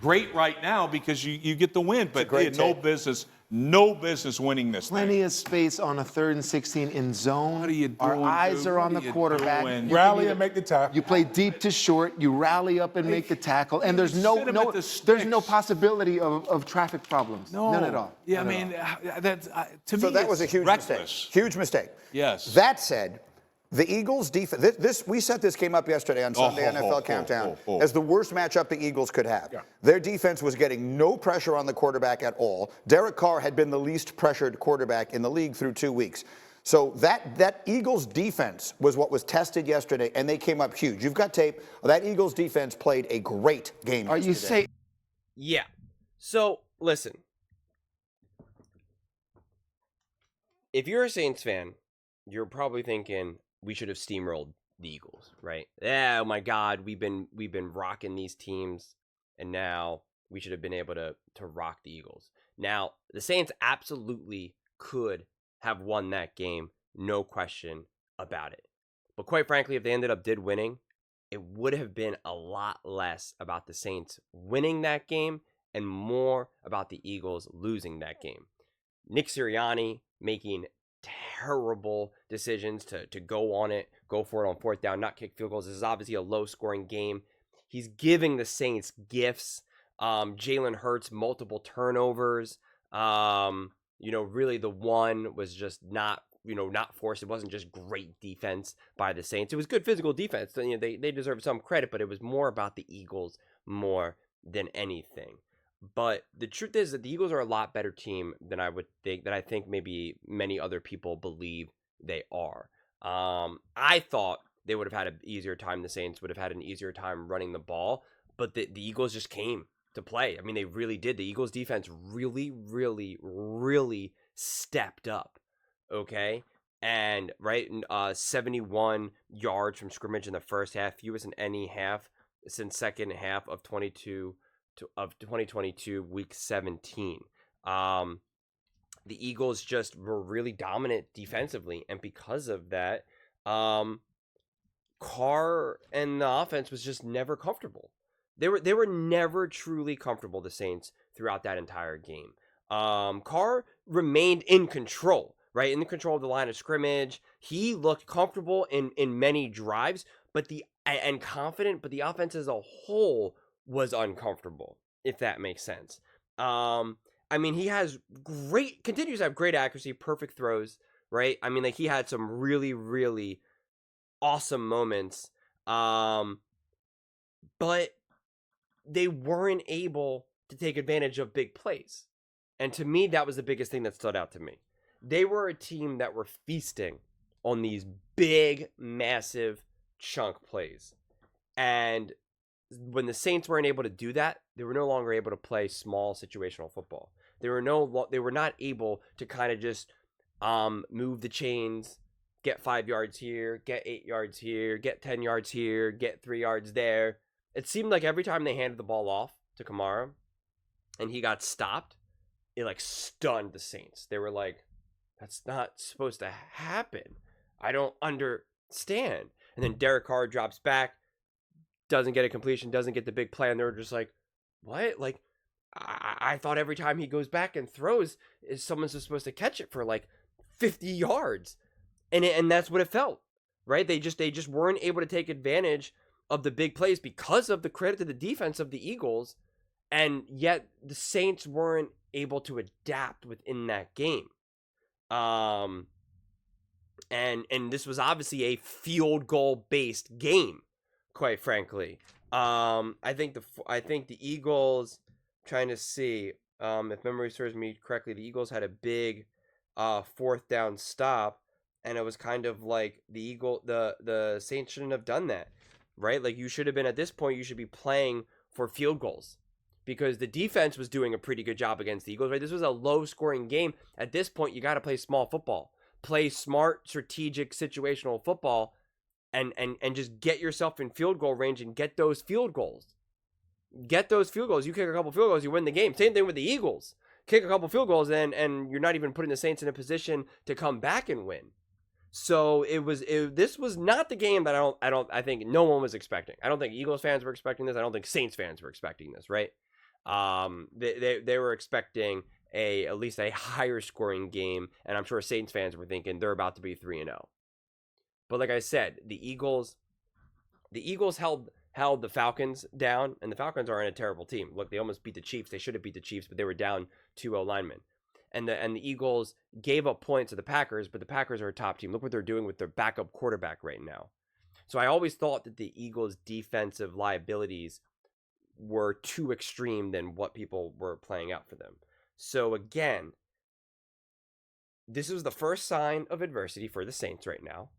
great right now because you get the win, but they had no business winning this Plenty thing. of space on a 3rd and 16 in zone. What are you Our doing, eyes dude? are on What the are you quarterback. doing? Rally and make the tackle. You play deep to short. You rally up and make the tackle, and there's Sit 'em at the there's no sticks. possibility of traffic problems. No. None at all. Yeah, None I at mean, all. that's to me. So that was a huge reckless. mistake. Huge mistake. Yes. That said, the Eagles' defense. We set this game up yesterday on Sunday NFL Countdown as the worst matchup the Eagles could have. Yeah. Their defense was getting no pressure on the quarterback at all. Derek Carr had been the least pressured quarterback in the league through 2 weeks. So that Eagles defense was what was tested yesterday, and they came up huge. You've got tape. That Eagles defense played a great game Are you yesterday. saying? Yeah. So, listen. If you're a Saints fan, you're probably thinking we should have steamrolled the Eagles, right? Yeah, oh my God, we've been rocking these teams, and now we should have been able to rock the Eagles. Now, the Saints absolutely could have won that game, no question about it. But quite frankly, if they ended up winning, it would have been a lot less about the Saints winning that game and more about the Eagles losing that game. Nick Sirianni making terrible decisions to go for it on 4th down, not kick field goals. This is obviously a low-scoring game. He's giving the Saints gifts. Jalen Hurts, multiple turnovers. Really the one was just not forced. It wasn't just great defense by the Saints. It was good physical defense. They deserve some credit, but it was more about the Eagles more than anything. But the truth is that the Eagles are a lot better team than I think maybe many other people believe they are. I thought they would have had an easier time. The Saints would have had an easier time running the ball, but the Eagles just came to play. I mean, they really did. The Eagles defense really, really, really stepped up. Okay. And 71 yards from scrimmage in the first half, fewest in any half since second half of 2022, week 17. The Eagles just were really dominant defensively, and because of that, Carr and the offense was just never comfortable. They were never truly comfortable, the Saints, throughout that entire game. Carr remained in control, right? In the control of the line of scrimmage. He looked comfortable in many drives, and confident, but the offense as a whole was uncomfortable, if that makes sense. I mean, he continues to have great accuracy, perfect throws, right? I mean, he had some really, really awesome moments. But they weren't able to take advantage of big plays. And to me, that was the biggest thing that stood out to me. They were a team that were feasting on these big, massive chunk plays. And when the Saints weren't able to do that, they were no longer able to play small situational football. They were not able to kind of just move the chains, get 5 yards here, get 8 yards here, get 10 yards here, get 3 yards there. It seemed like every time they handed the ball off to Kamara and he got stopped, it stunned the Saints. They were like, that's not supposed to happen. I don't understand. And then Derek Carr drops back, doesn't get a completion, doesn't get the big play, and they're just like, what? I thought every time he goes back and throws, someone's supposed to catch it for 50 yards. And that's what it felt, right? They just weren't able to take advantage of the big plays because of the credit to the defense of the Eagles, and yet the Saints weren't able to adapt within that game. And this was obviously a field goal based game, quite frankly. I think the Eagles, trying to see if memory serves me correctly, the Eagles had a big 4th down stop, and it was kind of like the Saints shouldn't have done that, right? You should have been, at this point, you should be playing for field goals, because the defense was doing a pretty good job against the Eagles, right? This was a low-scoring game. At this point, you got to play small football. Play smart, strategic, situational football, and just get yourself in field goal range and get those field goals. Get those field goals. You kick a couple field goals, you win the game. Same thing with the Eagles. Kick a couple field goals, and you're not even putting the Saints in a position to come back and win. So this was not the game that I think no one was expecting. I don't think Eagles fans were expecting this. I don't think Saints fans were expecting this, right? They were expecting at least a higher scoring game, and I'm sure Saints fans were thinking they're about to be 3-0. But like I said, the Eagles held the Falcons down, and the Falcons aren't a terrible team. Look, they almost beat the Chiefs. They should have beat the Chiefs, but they were down 2-0 linemen. And the Eagles gave up points to the Packers, but the Packers are a top team. Look what they're doing with their backup quarterback right now. So I always thought that the Eagles' defensive liabilities were too extreme than what people were playing out for them. So again, this is the first sign of adversity for the Saints right now,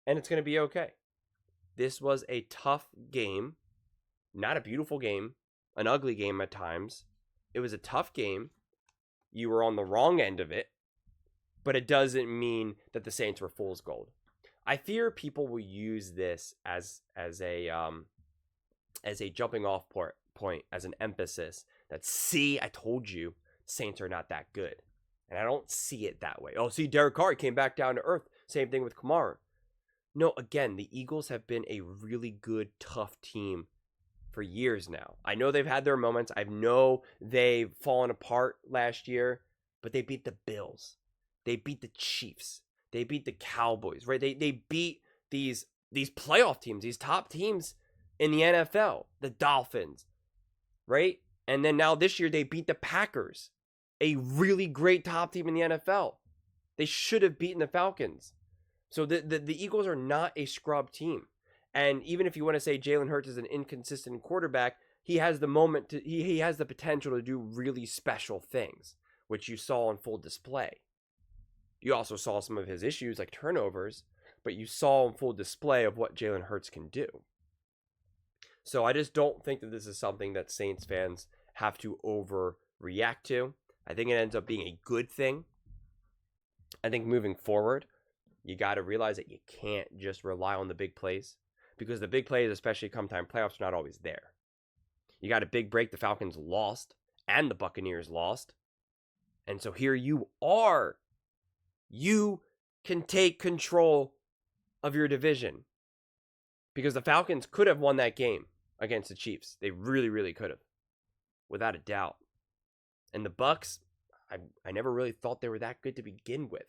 and it's going to be okay. This was a tough game, not a beautiful game, an ugly game at times. It was a tough game. You were on the wrong end of it, but it doesn't mean that the Saints were fool's gold. I fear people will use this as a jumping off point, as an emphasis that, see, I told you, Saints are not that good. And I don't see it that way. Oh, see, Derek Carr came back down to earth. Same thing with Kamara. No, again, the Eagles have been a really good, tough team for years now. I know they've had their moments. I know they've fallen apart last year, but they beat the Bills. They beat the Chiefs. They beat the Cowboys, right? They beat these playoff teams, these top teams in the NFL, the Dolphins, right? And then now this year they beat the Packers, a really great top team in the NFL. They should have beaten the Falcons. So the Eagles are not a scrub team. And even if you want to say Jalen Hurts is an inconsistent quarterback, he has the he has the potential to do really special things, which you saw on full display. You also saw some of his issues like turnovers, but you saw on full display of what Jalen Hurts can do. So I just don't think that this is something that Saints fans have to overreact to. I think it ends up being a good thing. I think moving forward, you got to realize that you can't just rely on the big plays, because the big plays, especially come time playoffs, are not always there. You got a big break. The Falcons lost and the Buccaneers lost. And so here you are. You can take control of your division, because the Falcons could have won that game against the Chiefs. They really, really could have, without a doubt. And the Bucs, I never really thought they were that good to begin with.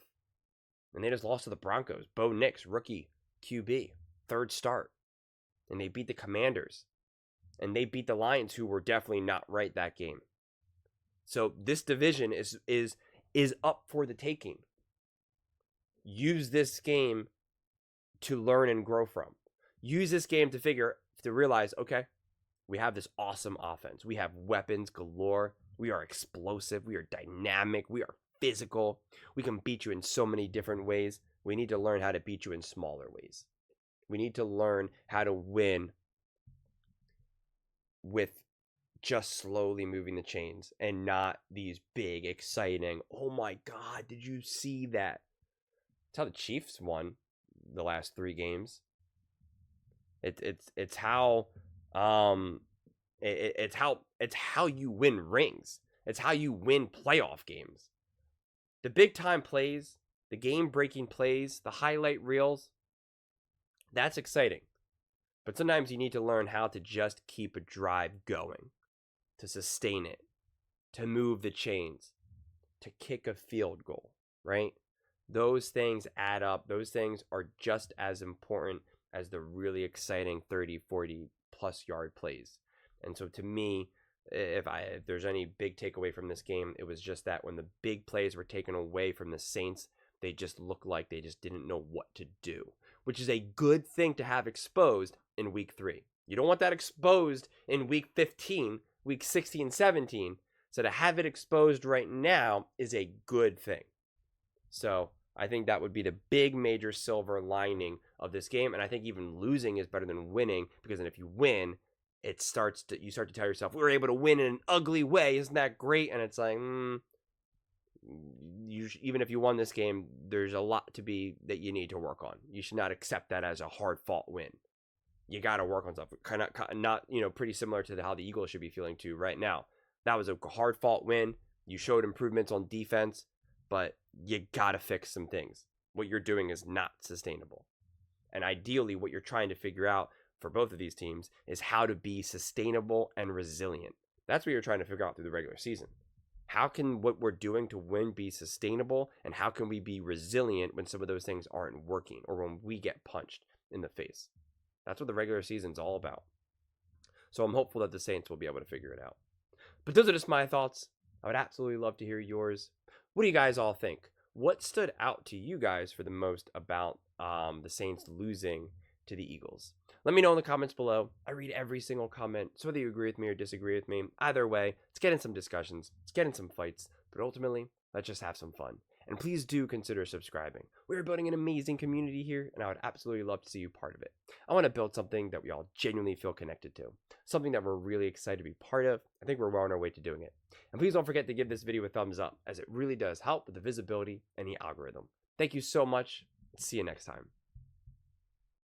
And they just lost to the Broncos. Bo Nix, rookie QB, third start. And they beat the Commanders. And they beat the Lions, who were definitely not right that game. So this division is up for the taking. Use this game to learn and grow from. Use this game to realize, okay, we have this awesome offense. We have weapons galore. We are explosive. We are dynamic. We are physical. We can beat you in so many different ways. We need to learn how to beat you in smaller ways. We need to learn how to win with just slowly moving the chains and not these big, exciting, oh my God, did you see that? That's how the Chiefs won the last 3 games. It's how you win rings. It's how you win playoff games. The big time plays, the game breaking plays, the highlight reels, that's exciting. But sometimes you need to learn how to just keep a drive going, to sustain it, to move the chains, to kick a field goal, right? Those things add up. Those things are just as important as the really exciting 30, 40 plus yard plays. And so to me, if there's any big takeaway from this game, it was just that when the big plays were taken away from the Saints, they just looked like they just didn't know what to do, which is a good thing to have exposed in week 3. You don't want that exposed in week 15, week 16, 17. So to have it exposed right now is a good thing. So I think that would be the big major silver lining of this game. And I think even losing is better than winning, because then if you win, you start to tell yourself, we were able to win in an ugly way. Isn't that great? And it's like, even if you won this game, there's a lot that you need to work on. You should not accept that as a hard fought win. You got to work on stuff. Kind of not, pretty similar to how the Eagles should be feeling too right now. That was a hard fought win. You showed improvements on defense, but you got to fix some things. what you're doing is not sustainable. And ideally, what you're trying to figure out for both of these teams is how to be sustainable and resilient. That's what you're trying to figure out through the regular season. How can what we're doing to win be sustainable, and how can we be resilient when some of those things aren't working or when we get punched in the face? That's what the regular season's all about. So I'm hopeful that the Saints will be able to figure it out. But those are just my thoughts. I would absolutely love to hear yours. What do you guys all think? What stood out to you guys for the most about the Saints losing to the Eagles? Let me know in the comments below. I read every single comment, so whether you agree with me or disagree with me, either way, let's get in some discussions, let's get in some fights, but ultimately, let's just have some fun. And please do consider subscribing. We are building an amazing community here, and I would absolutely love to see you part of it. I want to build something that we all genuinely feel connected to, something that we're really excited to be part of. I think we're well on our way to doing it. And please don't forget to give this video a thumbs up, as it really does help with the visibility and the algorithm. Thank you so much. See you next time.